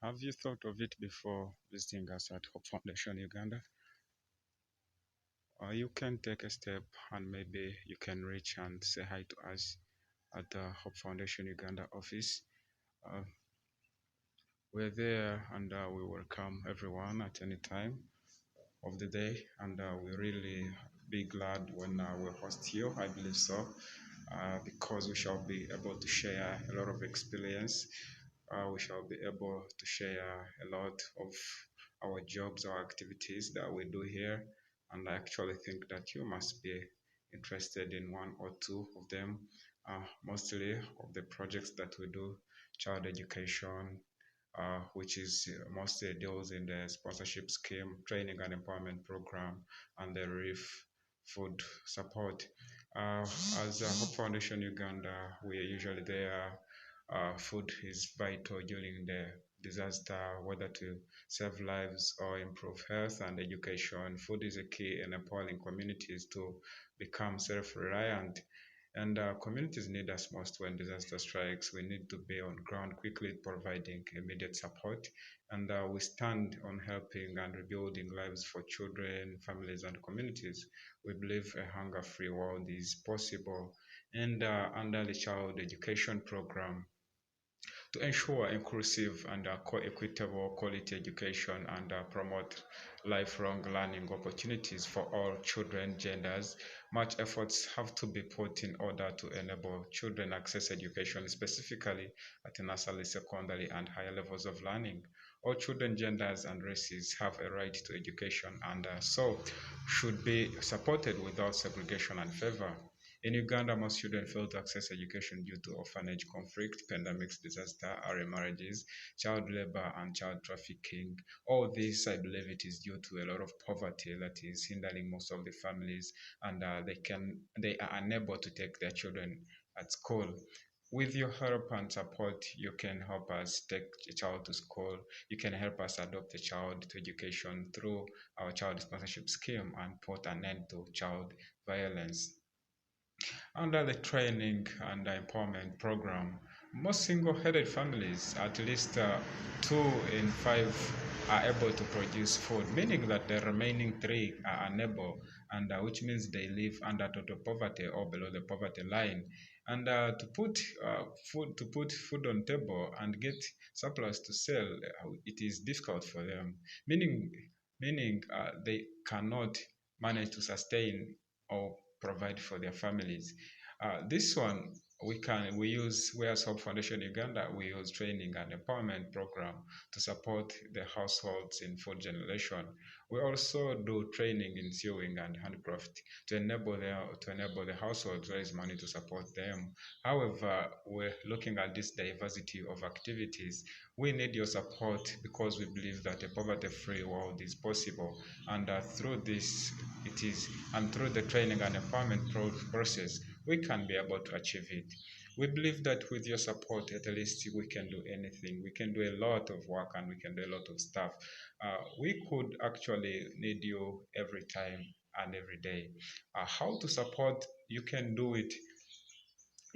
Have you thought of it before visiting us at Hope Foundation Uganda? You can take a step and maybe you can reach and say hi to us at the Hope Foundation Uganda office. Uh, we're there and we welcome everyone at any time of the day, and we really be glad when we host you. I believe so, because we shall be able to share a lot of experience. We shall be able to share a lot of our jobs, our activities that we do here, and I actually think that you must be interested in one or two of them. Mostly of the projects that we do, child education, which is mostly deals in the sponsorship scheme, training and empowerment program, and the relief food support. As a Hope Foundation Uganda, we are usually there. Food is vital during the disaster, whether to save lives or improve health and education. Food is a key in empowering communities to become self-reliant, and communities need us most when disaster strikes. We need to be on ground quickly, providing immediate support. And we stand on helping and rebuilding lives for children, families, and communities. We believe a hunger free world is possible. And under the child education program, to ensure inclusive and co-equitable quality education and promote lifelong learning opportunities for all children genders. Much efforts have to be put in order to enable children access education, specifically at nursery, secondary, and higher levels of learning. All children genders and races have a right to education, and so should be supported without segregation and favor. In Uganda, most children fail to access education due to orphanage conflict, pandemics, disaster, early marriages, child labor, and child trafficking. All this, I believe, it is due to a lot of poverty that is hindering most of the families, and they are unable to take their children at school. With your help and support, you can help us take a child to school. You can help us adopt a child to education through our child sponsorship scheme and put an end to child violence. Under the training and empowerment program, most single-headed families, at least 2 in 5, are able to produce food, meaning that the remaining 3 are unable, and which means they live under total poverty or below the poverty line. And to put food on table and get surplus to sell, it is difficult for them. Meaning they cannot manage to sustain or provide for their families. This one we use, we as Hope Foundation Uganda, we use training and empowerment program to support the households in food generation. We also do training in sewing and handcraft to enable the households raise money to support them. However, we're looking at this diversity of activities. We need your support because we believe that a poverty-free world is possible, and through this it is, and through the training and empowerment process, we can be able to achieve it. We believe that with your support, at least we can do anything. We can do a lot of work and we can do a lot of stuff. We could actually need you every time and every day. How to support? You can do it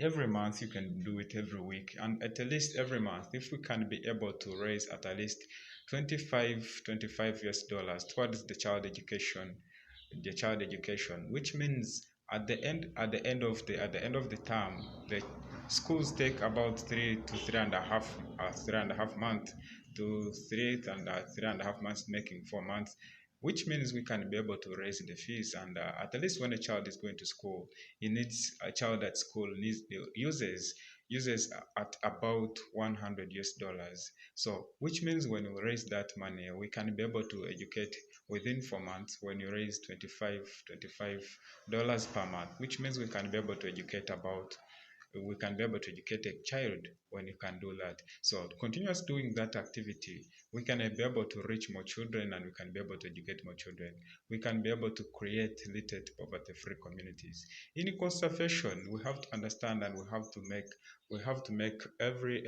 every month, you can do it every week, and at least every month, if we can be able to raise at least 25 US dollars towards the child education, which means at the end of the term, the schools take about 3 and a half months to 3 and a half months, making 4 months, which means we can be able to raise the fees. And at least when a child is going to school, he needs, a child at school needs uses at about 100 US dollars. So which means when we raise that money, we can be able to educate within 4 months. When you raise $25 per month, which means we can be able to educate a child when you can do that. So continuous doing that activity, we can be able to reach more children and we can be able to educate more children. We can be able to create little poverty-free communities. In conservation, we have to understand and we have to make every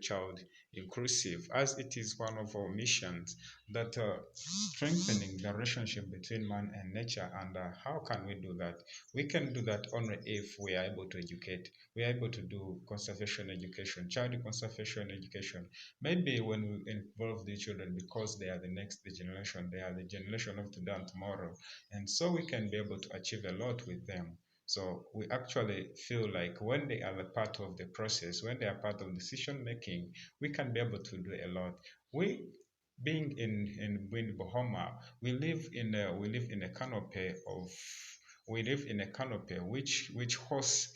child inclusive, as it is one of our missions. that strengthening the relationship between man and nature. And how can we do that? We can do that only if we are able to educate. We are able to do conservation education, child conservation education. Maybe when we involve the children, because they are the next generation, they are the generation of today and tomorrow, and so we can be able to achieve a lot with them. So we actually feel like when they are a part of the process, when they are part of decision making, we can be able to do a lot. We, being in Bahama, we live in a canopy of we live in a canopy which hosts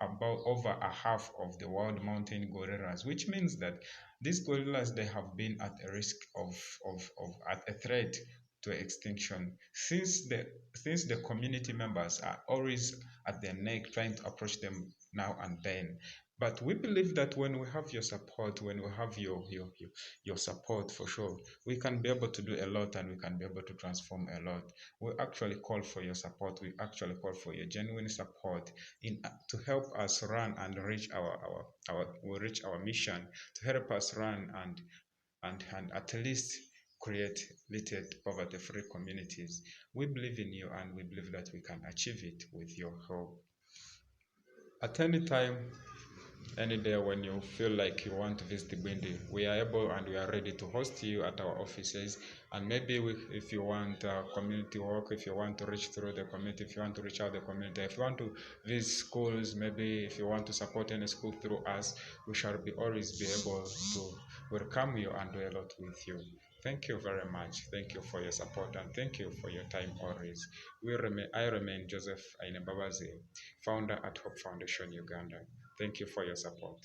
about over a half of the world mountain gorillas, which means that these gorillas, they have been at a risk of at a threat to extinction, since the community members are always at their neck trying to approach them now and then. But we believe that when we have your support, when we have your support, for sure, we can be able to do a lot, and we can be able to transform a lot. We actually call for your support. We actually call for your genuine support in to help us run and reach our mission, to help us run and at least create little poverty free communities. We believe in you, and we believe that we can achieve it with your help. At any time, any day when you feel like you want to visit Bindi, we are able and we are ready to host you at our offices. And maybe if you want community work, if you want to reach through the community, if you want to reach out the community, if you want to visit schools, maybe if you want to support any school through us, we shall be always be able to welcome you and do a lot with you. Thank you very much. Thank you for your support, and thank you for your time always. I remain Joseph Ainebabazi, founder at Hope Foundation Uganda. Thank you for your support.